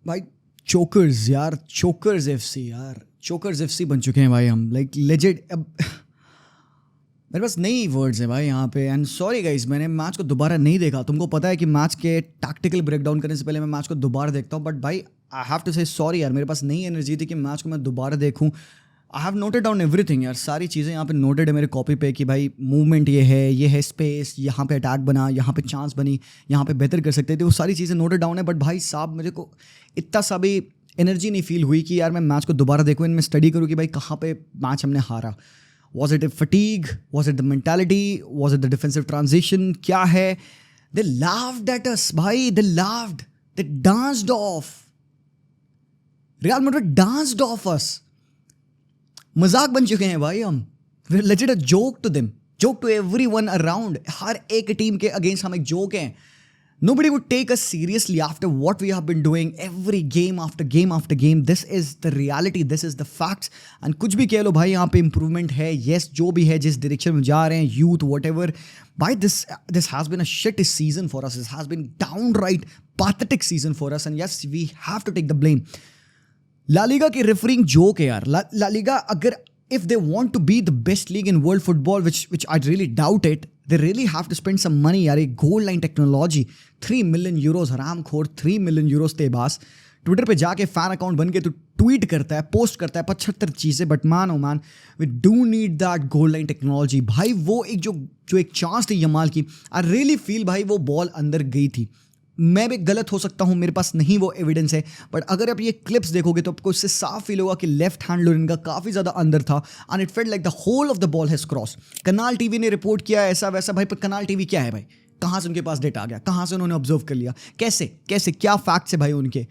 भाई चोकर्स यार, chokers FC यार, चोकर्स एफसी बन चुके हैं भाई हम, लाइक लेजेंड। अब मेरे पास नई वर्ड्स है भाई यहाँ पे। एंड सॉरी गाइस, मैंने मैच को दोबारा नहीं देखा। तुमको पता है कि मैच के टैक्टिकल ब्रेकडाउन करने से पहले मैं मैच को दोबारा देखता हूँ, बट भाई आई हैव टू से सॉरी यार, मेरे पास नई एनर्जी थी कि मैच को मैं दोबारा देखूँ। I have noted down everything यार, सारी चीज़ें यहाँ पे नोटेड है मेरे कॉपी पे कि भाई मूवमेंट ये है स्पेस, यहाँ पे अटैक बना, यहाँ पे चांस बनी, यहाँ पे बेहतर कर सकते थे, वो सारी चीज़ें नोटेड डाउन है। बट भाई साहब मुझे को इतना सा भी एनर्जी नहीं फील हुई कि यार मैं मैच को दोबारा देखूँ, इनमें स्टडी करूँ कि भाई कहाँ पे मैच हमने हारा। Was it a fatigue, was it the mentality, was it the defensive transition, क्या है? दे लाफ्ड एट अस भाई, they laughed, they danced off, Real Madrid danced off us. मजाक बन चुके हैं भाई हम। Let's it a joke to them, joke to everyone around. हर एक टीम के अगेंस्ट हम एक जोक हैं। Nobody would take us seriously after what we have been doing every game after game after game. This is the reality, this is the facts. And कुछ भी कह लो भाई, यहाँ पे improvement है, yes, जो भी है, जिस direction में जा रहे हैं, youth, whatever. By this has been a shit season for us. This has been downright pathetic season for us. And yes, we have to take the blame. La Liga की refereeing joke है यार। La Liga अगर if they want to be the best league in world football, which I really doubt it, they really have to spend some money यार। एक गोल line technology, 3 million euros, हराम खोर 3 million euros तेबास। Twitter पे जाके fan account बन के तो tweet करता है, पोस्ट करता है 75 चीज़ें, but man oh man we do need that goal line technology भाई। वो एक जो एक चांस थी यमाल की, आई रियली फील भाई वो बॉल अंदर गई थी। मैं भी गलत हो सकता हूँ, मेरे पास नहीं वो एविडेंस है, बट अगर आप ये क्लिप्स देखोगे तो आपको इससे साफ फील होगा कि लेफ्ट हैंड लोरिन का काफ़ी ज़्यादा अंदर था। And it felt like the whole of the ball has cross. Canal TV ने रिपोर्ट किया ऐसा वैसा भाई, पर कनाल टीवी क्या है भाई? कहाँ से उनके पास डेटा आ गया? कहाँ से उन्होंने ऑब्जर्व कर लिया? कैसे क्या फैक्ट्स है भाई उनके?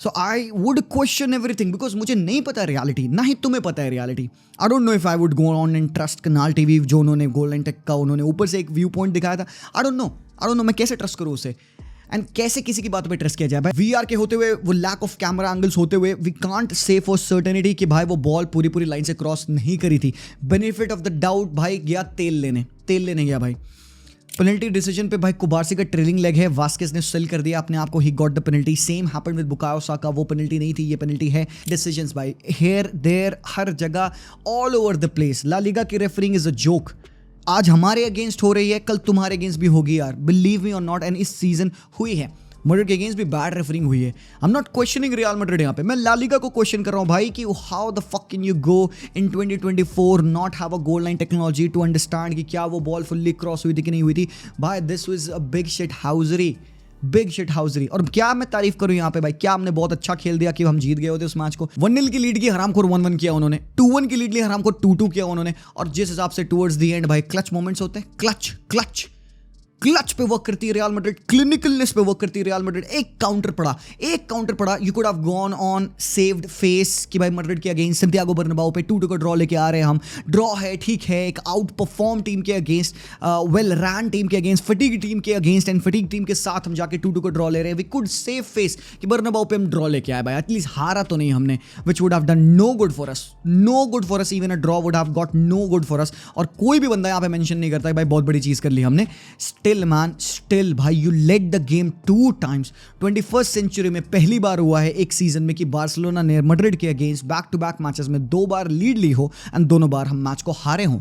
So I would question everything because मुझे नहीं पता है रियलिटी, ना ही तुम्हें पता है reality. I don't know if I would go on and trust Canal TV, जो उन्होंने गोल लाइन टेक का उन्होंने ऊपर से एक व्यू पॉइंट दिखाया था। आई डोंट नो मैं कैसे ट्रस्ट करूँ उसे, एंड कैसे किसी की बात पे ट्रस्ट किया जाए भाई? वीआर के होते हुए, वो लैक ऑफ कैमरा एंगल्स होते हुए, we can't say for certainty कि भाई वो बॉल पूरी लाइन से क्रॉस नहीं करी थी। बेनिफिट ऑफ द डाउट भाई गया तेल लेने गया भाई। पेनल्टी डिसीजन पे भाई कुबार्सी का ट्रेलिंग लेग है, वास्केस ने सेल कर दिया अपने आप को, he got the penalty. Same happened with Bukayo Saka, वो पेनल्टी नहीं थी, ये पेनल्टी है। डिसीजंस भाई हेयर देयर, हर जगह, all over the place. La Liga की रेफरिंग इज अ जोक। आज हमारे अगेंस्ट हो रही है, कल तुम्हारे अगेंस्ट भी होगी यार, बिलीव मी और नॉट। एंड इस सीजन हुई है, मैड्रिड के अगेंस्ट भी बैड रेफरिंग हुई है। I am not questioning real Madrid यहाँ पे, मैं ला लीगा को क्वेश्चन कर रहा हूँ भाई कि how the fuck can you go in 2024 not have a goal line technology to understand कि क्या वो बॉल फुल्ली क्रॉस हुई थी कि नहीं हुई थी भाई। This was a big shit हाउसरी। और क्या मैं तारीफ करूं यहाँ पे भाई, क्या हमने बहुत अच्छा खेल दिया कि हम जीत गए होते उस मैच को। 1-0 की लीड की हरामखोर 1-1 किया उन्होंने, 2-1 की लीड ली हरामखोर 2-2 किया उन्होंने। और जिस हिसाब से टुवर्ड्स द एंड भाई क्लच मोमेंट्स होते हैं, क्लच पे वर्क करती है रियल मैड्रिड, क्लिनिकलनेस पे वर्क करती है रियल मैड्रिड। एक काउंटर पड़ा, you could have gone on saved face कि भाई मैड्रिड के अगेंस्ट सैंटियागो बर्नाबाउ पे 2-2 का ड्रॉ लेके आ रहे हैं हम। ड्रॉ है, ठीक है, एक आउट परफॉर्म टीम के अगेंस्ट, वेल रैन टीम के अगेंस्ट, फटीग टीम के अगेंस्ट, एंड फटीग टीम के साथ हम जाके 2-2 का ड्रॉ ले रहे हैं। वी कुड सेव फेस कि बर्नाबाउ पे हम ड्रॉ लेके आए भाई, एटलीस्ट हारा तो नहीं हमने, which would have done no good for us, even a draw would have got no good for us. और कोई भी बंदा यहाँ पे मेंशन नहीं करता है भाई बहुत बड़ी चीज कर ली हमने। स्टिल भाई you led the game 2 times। 21st century में पहली बार हुआ है एक सीजन में कि बार्सिलोना ने मैड्रिड के against back to back matches में 2 बार लीड ली हो एंड दोनों बार हम मैच को हारे हों।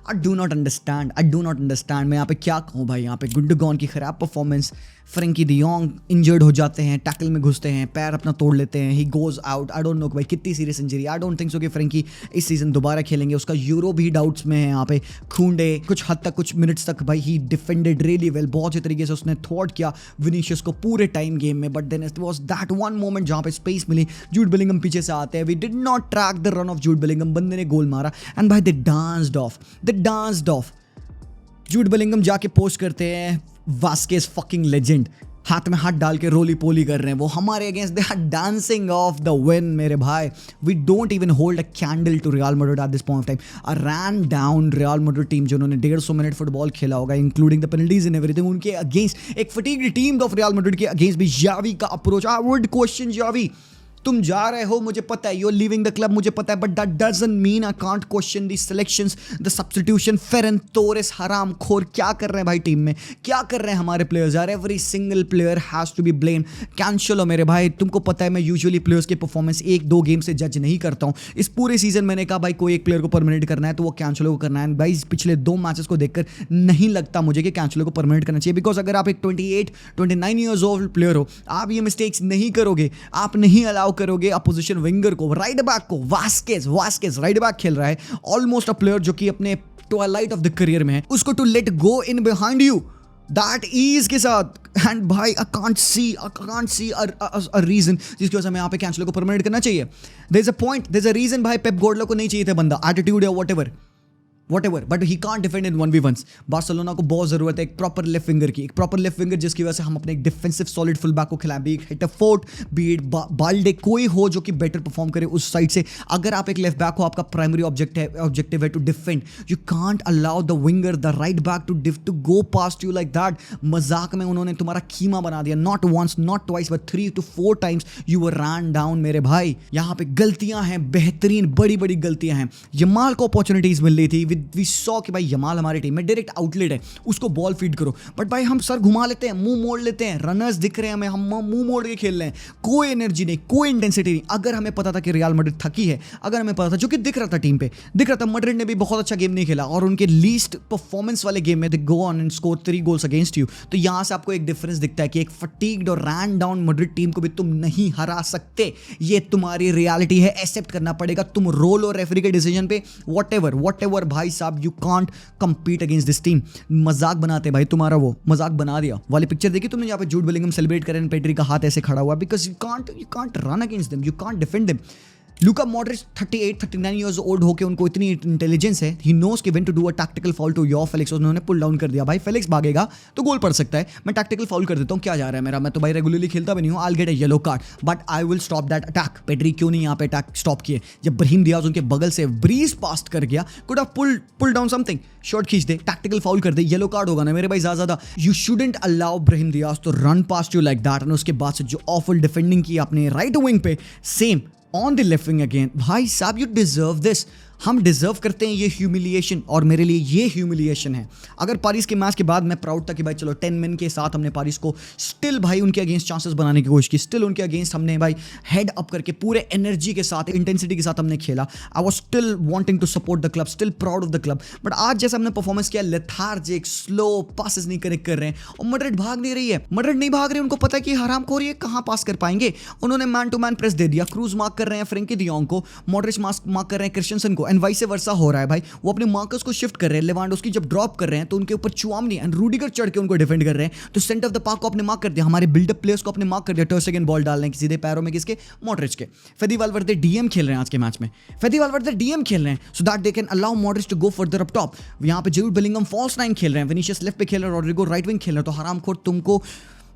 I do not understand। मैं यहाँ पे क्या कहूँ भाई, यहाँ पे गुंडोगन की खराब performance, Frankie D Yong injured हो जाते हैं, टैकल में घुसते हैं, पैर अपना तोड़ लेते हैं, he goes out. I don't no भाई कितनी serious injury, I don't think so कि फ्रेंकी इस सीजन दोबारा खेलेंगे। उसका यूरो भी डाउट्स में है यहाँ पे। खूंडे कुछ हद तक, कुछ मिनट्स तक भाई ही डिफेंडेड रियली वेल, बहुत अच्छे तरीके से उसने थ्वाट किया विनीशियस को पूरे टाइम गेम में। But then it was that one moment जहाँ पे स्पेस मिली, जूड बेलिंगम पीछे से आते हैं, we did not track the run of Jude Bellingham, बंदे ने गोल मारा एंड भाई they danced off. Jude Bellingham जाके पोस्ट करते हैं, वास्केस फकिंग लेजेंड, हाथ में हाथ डाल के रोली पोली कर रहे हैं वो हमारे against, they are dancing off the win मेरे भाई। We don't even hold a candle to Real Madrid at this point of time. A ran down Real Madrid team जिन्होंने 150 मिनट फुटबॉल खेला होगा including the penalties in everything, उनके against एक fatigued team of Real Madrid के against भी Xavi का approach, I would question Xavi तुम जा रहे हो, मुझे पता है, you are leaving the club, मुझे पता है, but that doesn't mean I can't question the selections, the substitution. Ferran Torres हरामखोर क्या कर रहे हैं भाई टीम में, क्या कर रहे हैं हमारे प्लेयर्स यार। Every single player has to be blame. Cancelo मेरे भाई, तुमको पता है मैं यूजुअली प्लेयर्स के परफॉर्मेंस 1-2 गेम से जज नहीं करता हूं। इस पूरे सीजन मैंने कहा भाई कोई एक प्लेयर को परमानेंट करना है तो वो कैंशलो को करना है। भाई पिछले 2 मैचेस को देखकर नहीं लगता मुझे कि कैंशलो को परमानेंट करना चाहिए, बिकॉज अगर आप एक 28-29 ईयर्स ओल्ड प्लेयर हो, आप ये मिस्टेक्स नहीं करोगे, आप नहीं अलाउ करोगे अपोजिशन विंगर को, राइट बैक को, वास्केज राइट बैक खेल रहा है, ऑलमोस्ट अ प्लेयर जो कि अपने ट्वाइलाइट ऑफ द करियर में है, उसको to let go in behind you that ease के साथ। एंड भाई I can't see a reason जिसकी वजह से हमें यहाँ पे कैंसलो को परमानेंट करना चाहिए। There is a point, there is a reason भाई पेप गार्डियोला को नहीं चाहिए था बंदा, एटीट्यूड या whatever, but he can't defend in 1v1s। Barcelona को बहुत जरूरत है एक प्रॉपर लेफ्ट विंगर की, एक प्रॉपर लेफ्ट विंगर जिसकी वजह से हम अपने एक डिफेंसिव सॉलिड फुल बैक को खिलाएं, बी इट हिटरफोर्ड, बी इट बाल्डे, कोई हो जो कि बेटर परफॉर्म करे उस साइड से। अगर आप एक लेफ्ट बैक हो, आपका प्राइमरी ऑब्जेक्टिव है to defend, you can't allow the winger, the right back to go past you like that. मजाक में उन्होंने तुम्हारा कीमा बना दिया, not once not twice but 3 to 4 times you were run down मेरे भाई। यहाँ पे गलतियां हैं, बेहतरीन बड़ी बड़ी गलतियां हैं। यमाल को अपॉर्चुनिटीज मिल रही थी, वी सॉ कि भाई यमाल हमारी टीम में डायरेक्ट आउटलेट है, उसको बॉल फीड करो, बट भाई हम सर घुमा लेते हैं, मुंह मोड़ लेते हैं, रनर्स दिख रहे हैं हमें, हम मुंह मोड़ के खेल रहे हैं, कोई एनर्जी नहीं, कोई इंटेंसिटी नहीं। अगर हमें पता था कि रियल मैड्रिड थकी है, अगर हमें पता था, जो कि दिख रहा था टीम पे, दिख रहा था मैड्रिड ने भी बहुत अच्छा गेम नहीं खेला और उनके लीस्ट परफॉर्मेंस वाले गेम में they go on and score 3 goals against you, तो यहां से आपको एक डिफरेंस दिखता है कि एक फटीग्ड और रैन डाउन मैड्रिड टीम को भी तुम नहीं हरा सकते। ये तुम्हारी रियलिटी है, एक्सेप्ट करना पड़ेगा। तुम रोल और रेफरी के डिसीजन पे व्हाटएवर भाई साहब, you can't compete against this team। मजाक बनाते भाई, तुम्हारा वो मजाक बना दिया वाली पिक्चर देखी तुमने, यहाँ पे जूड बेलिंगम सेलिब्रेट कर रहे हैं, पेड्री का हाथ ऐसे खड़ा हुआ, because you can't run against them, you can't defend them. Luka Modric 38-39 years old होके उनको इतनी इंटेलिजेंस है, ही नोस कि when to do a tactical foul to your Felix, उन्होंने पुल डाउन कर दिया। भाई फेलिक्स भागेगा तो गोल पड़ सकता है, मैं टैक्टिकल फाउल कर देता हूँ, क्या जा रहा है मेरा, मैं तो भाई रेगुलरली खेलता भी नहीं हूँ, I will get a yellow card but I will stop that attack. Pedri क्यों नहीं यहाँ पे अटैक स्टॉप किए, जब ब्राहीम डियाज उनके बगल से ब्रीज पास्ट कर गया, could have pull down something, shot खींच दे, टैक्टिकल फाउल कर दे, येलो कार्ड होगा ना मेरे भाई ज्यादा। You shouldn't allow Brahim Diaz to run past you like that. और उसके बाद से जो ऑफुल डिफेंडिंग की अपने राइट विंग पे, same on the left wing again, भाई साहब यू डिजर्व दिस। हम डिजर्व करते हैं ये ह्यूमिलिएशन, और मेरे लिए ये ह्यूमिलिएशन है। अगर पारिस के मैच के बाद मैं प्राउड था कि भाई चलो 10 मिन के साथ हमने पारिस को स्टिल भाई उनके अगेंस्ट चांसेस बनाने की कोशिश की, स्टिल उनके अगेंस्ट हमने भाई हेड अप करके पूरे एनर्जी के साथ, इंटेंसिटी के साथ हमने खेला। I was still wanting to support the club, still proud of the club. But आज जैसा हमने परफॉर्मेंस किया, लेथार्जिक, स्लो, पासेस नहीं कनेक्ट कर रहे हैं, और मैड्रिड भाग नहीं रही है, मैड्रिड नहीं भाग रही, उनको पता है कि हरामखोर ये कहां पास कर पाएंगे। उन्होंने मैन टू मैन प्रेस दे दिया, क्रूज मार्क कर रहे हैं फ्रेंकी डी जॉन्ग को, मॉड्रिच मार्क कर रहे हैं क्रिस्टियनसन को, एंड वाइस वर्सा हो रहा है भाई। वो अपने मार्कर्स को शिफ्ट कर रहे हैं, लेवांडोव्स्की जब ड्रॉप कर रहे हैं तो उनके ऊपर चुआमनी एंड रूडिगर चढ़ के उनको डिफेंड कर रहे हैं, तो सेंटर ऑफ द पार्क को अपने मार्क कर दिया, हमारे बिल्डअप प्लेयर्स को अपने मार्क कर दिया, टर्स अगेन बॉल डालने की सीधे पैरों में, किसके, मॉड्रिच के। फेदी वालवर्दे डीएम खेल रहे हैं आज के मैच में, फेदी वालवर्दे डीएम खेल रहे हैं so that they can allow Modric to go further up top. यहाँ पे जूड बेलिंगम फॉल्स 9 खेल रहे हैं, विनीशियस लेफ्ट पे खेल रहे हैं, रॉड्रिगो राइट विंग खेल रहे हैं, तो हरामखोर तुमको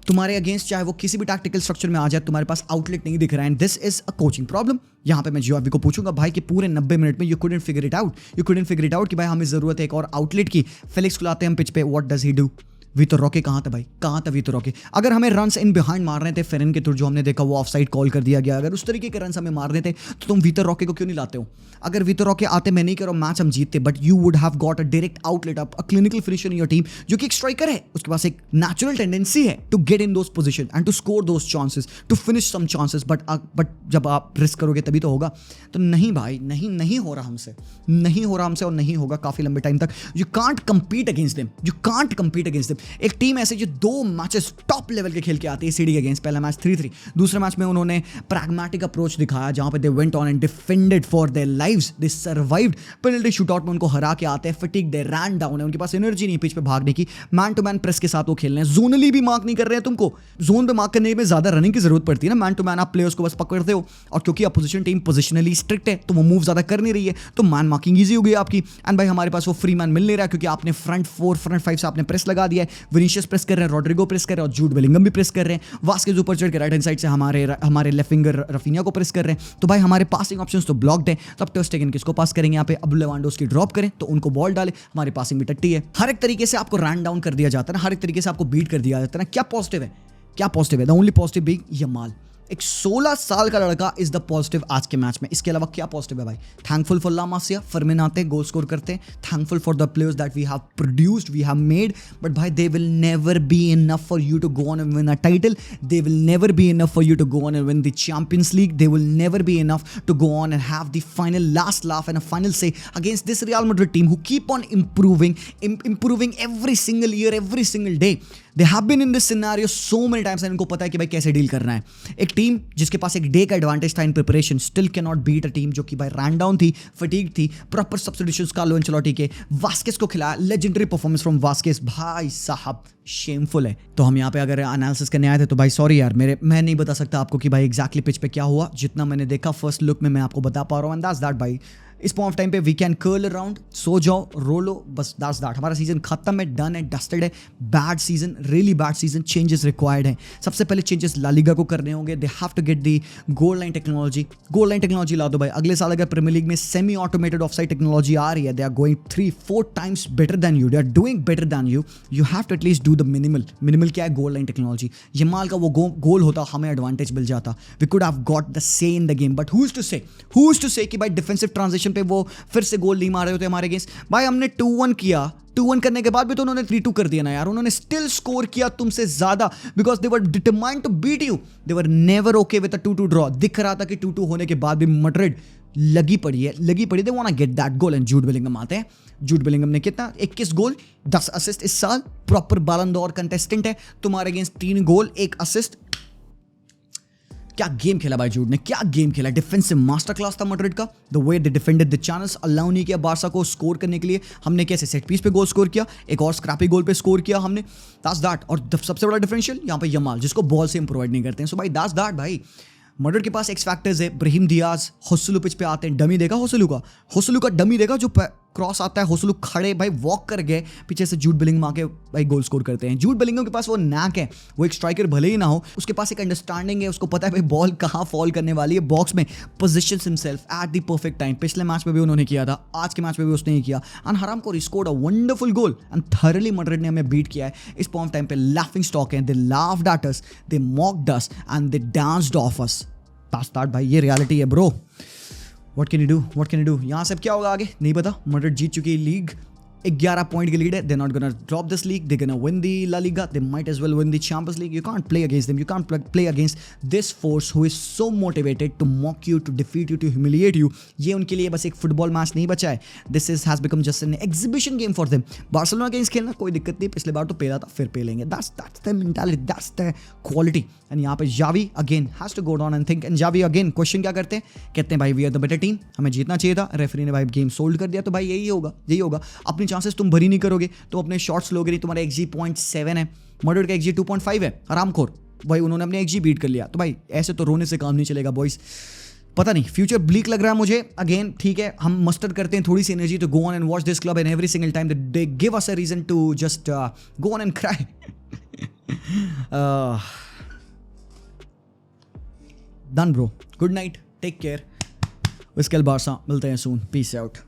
तुम्हारे अगेंस्ट चाहे वो किसी भी टैक्टिकल स्ट्रक्चर में आ जाए, तुम्हारे पास आउटलेट नहीं दिख रहा है, and this is a coaching problem. यहाँ पे मैं जियोवी को पूछूंगा भाई कि पूरे 90 मिनट में you couldn't figure it out कि भाई हमें जरूरत है एक और आउटलेट की। फेलिक्स को लाते हैं हम पिच पे, व्हाट डज ही डू? वीतर रॉके कहाँ था भाई, कहाँ था वीतर रॉके? अगर हमें रन्स इन बिहाइंड मार रहे थे फेरन के थ्रू, जो हमने देखा वो ऑफ साइड कॉल कर दिया गया, अगर उस तरीके के रन्स हमें मारने थे तो तुम वीतर रॉके को क्यों नहीं लाते हो? अगर वीतर रॉके आते, मैं नहीं कह रहा हूं मैच हम जीतते, but you would have got a direct outlet, a clinical finisher in your team, जो कि एक स्ट्राइकर है, उसके पास एक नेचुरल टेंडेंसी है to get in those position and to score those chances, to finish some chances, but जब आप रिस्क करोगे तभी तो होगा। तो नहीं भाई, नहीं हो रहा हमसे, और नहीं होगा काफी लंबे टाइम तक। You can't compete against them, एक टीम ऐसे जो 2 मैचेस टॉप लेवल के खेल के आते हैं सीडी के अगेंस्ट, पहला मैच 3-3, दूसरे मैच में उन्होंने प्रैग्मेटिक अप्रोच दिखाया जहां पे they went on and defended for their lives, they survived. Penalty shootout में उनको हरा के आते हैं, फटीग, दे रैन डाउन है, उनके पास एनर्जी नहीं पिच पे भागने की, मैन टू मैन प्रेस के साथ वो खेल रहे हैं, जोनली भी मार्क नहीं कर रहे हैं तुमको। जोन पे मार्क करने में ज्यादा रनिंग की जरूरत पड़ती है ना, मैन टू मैन आप प्लेयर्स को बस पकड़ते हो, और क्योंकि अपोजिशन टीम पोजिशनली स्ट्रिक्ट है तो वो मूव ज्यादा कर नहीं रही है, तो मैन मार्किंग ईजी हो गई आपकी। एंड भाई हमारे पास वो फ्री मैन मिल नहीं रहा क्योंकि आपने फ्रंट 4 फ्रंट 5 से आपने प्रेस लगा दिया है, विनीशियस प्रेस कर रहे हैं, रॉड्रिगो प्रेस कर रहे हैं, और जूड बेलिंगम भी प्रेस कर रहे हैं, वास्केज ऊपर चढ़ के राइट हैंड साइड से हमारे लेफ्ट विंगर रफीनिया को प्रेस कर रहे हैं, तो भाई हमारे पासिंग ऑप्शंस तो ब्लॉक्ड है। तो अब टर स्टेगन किसको पास करेंगे यहाँ पे? अब लेवांडोव्स्की ड्रॉप करें तो उनको बॉल डाले, हमारी पासिंग भी टट्टी है। हर एक तरीके से आपको रन डाउन कर दिया जाता है ना, हर एक तरीके से आपको बीट कर दिया जाता है ना। क्या पॉजिटिव है? The only positive being Yamal. एक 16 साल का लड़का इज द पॉजिटिव आज के मैच में। इसके अलावा क्या पॉजिटिव है भाई? थैंकफुल फॉर ला मासिया, फरमीन आते हैं, गोल स्कोर करते हैं। Thankful for the players that we have produced, we have made, but भाई they will never be enough for you to go on and win a title. They will never be enough for you to go on and win the Champions League. They will never be enough to go on and have the final last laugh and a final say against this Real Madrid team who keep on improving every single year, every single day. They have been in this scenario so many times and इनको पता है कि भाई कैसे deal करना है। एक team जिसके पास एक डे का एडवांटेज था in preparation still can not beat a team जो कि भाई रन डाउन थी, फटीग थी। प्रॉपर सब्स्टिट्यूशंस कार्लो एंचेलोटी के, वास्केस को खिलाया, लेजेंडरी परफॉर्मेंस फ्रॉम वास्केस। भाई साहब शेमफुल है। तो हम यहाँ पे अगर एनालिसिस करने आए थे तो भाई सॉरी यार, मैं नहीं बता सकता आपको कि भाई एग्जैक्टली पिच पे क्या हुआ। जितना मैंने देखा फर्स्ट लुक में मैं आपको बता पा रहा हूँ, एंड दैट्स दैट भाई। इस पॉइंट ऑफ टाइम पे वी कैन कर्ल अराउंड, सो जाओ, रो लो, बस दैट्स दैट। हमारा सीजन खत्म है, डन है, डस्टेड है। Bad season, really bad season. Changes required हैं। सबसे पहले चेंजेस ला लीगा को करने होंगे। They have to get the goal line technology. Goal line technology ला दो भाई। अगले साल अगर प्रीमियर लीग में सेमी ऑटोमेटेड ऑफसाइड टेक्नोलॉजी आ रही है, they are going 3-4 times better than you, they are doing better than you. You have to at least do the minimal क्या है? गोल लाइन टेक्नोलॉजी। यमाल का वो गोल होता, हमें एडवांटेज मिल जाता। We could have got the say in the game, but who is to say कि भाई डिफेंसिव ट्रांजिशन पे वो फिर से गोल नहीं मार रहे होते हमारे अगेंस्ट। भाई हमने 2-1 किया, 2-1 करने के बाद भी तो उन्होंने 3-2 कर दिया ना यार। उन्होंने स्टिल स्कोर किया तुमसे ज्यादा because they were determined to beat you. They were never okay with a 2-2 draw. दिख रहा था कि 2-2 होने के बाद भी मैड्रिड लगी पड़ी है। They want to get that goal. And Jude Bellingham आते हैं। जूड बेलिंगम ने कितना 21 गोल 10 असिस्ट इस साल। प्रॉपर बैलन डोर कंटेस्टेंट है। तुम्हारे अगेंस्ट 3 गोल 1 असिस्ट। क्या गेम खेला भाई जूड ने, क्या गेम खेला। डिफेंसिव मास्टर क्लास था मैड्रिड का। The way they defended the channels, allow नहीं किया बारसा को स्कोर करने के लिए। हमने कैसे सेट पीस पे गोल स्कोर किया, एक और स्क्रैपी गोल पे स्कोर किया हमने। That's that. और सबसे बड़ा डिफरेंशियल यहाँ पे यमाल, जिसको बॉल से हम प्रोवाइड नहीं करते हैं। सो भाई दैट्स दैट भाई। मैड्रिड के पास एक्स फैक्टर्स है। ब्राहिम दियाज, होसलू पिच पे आते हैं। डमी देखा होसलू का डमी देखा जो क्रॉस आता है। होसलू खड़े भाई वॉक कर गए पीछे से जूड बेलिंगम आके भाई गोल स्कोर करते हैं। जूड बेलिंगम के पास वो नैक है, वो एक स्ट्राइकर भले ही ना हो, उसके पास एक अंडरस्टैंडिंग है। उसको पता है भाई बॉल कहाँ फॉल करने वाली है। बॉक्स में positions himself at the perfect time. पिछले मैच में भी उन्होंने किया था, आज के मैच में भी उसने ही किया। एंड हराम को scored a wonderful goal and थॉरली मैड्रिड ने हमें बीट किया है। इस पॉइंट टाइम पे लाफिंग स्टॉक है। They laughed at us, they mocked us and they danced off us. Start भाई, ये रियलिटी है bro. What can you do. यहाँ से क्या होगा आगे नहीं पता। मैड्रिड जीत चुकी है लीग, 11 पॉइंट की लीड है। They not gonna drop this league, they gonna win the La Liga, they might as well win the Champions League. You can't play against them, you can't play against this force who is so motivated to mock you, to defeat you, to humiliate you. ये उनके लिए बस एक football match नहीं बचा है। This is has become just an exhibition game for them. Barcelona against खेलना कोई दिक्कत नहीं, पिछले बार तो पेला था, फिर पेलेंगे। That's the mentality, that's the quality. And यहाँ पे Xavi again has to go down and think. And Xavi again question क्या करते हैं, कहते हैं भाई we are the better team, हमें जीतना चाहिए था। रेफरी ने भाई गेम सोल्ड कर दिया, तो भाई यही होगा। अपनी चांसेस तुम भरी नहीं करोगे, तुम अपने शॉट्स लोगे नहीं। तुम्हारा XG 0.7 है, मैड्रिड का XG 2.5 है। आरामखोर भाई, उन्होंने अपने XG बीट कर लिया। तो भाई ऐसे तो रोने से काम नहीं चलेगा बॉयज। पता नहीं, फ्यूचर ब्लीक लग रहा है मुझे। अगेन ठीक है, हम मस्टर करते हैं थोड़ी सी energy to go on and watch this club, and every single time they give us a reason to just go on and cry. Done bro, good night, take care. Visca Barca, मिलते हैं सून, peace out.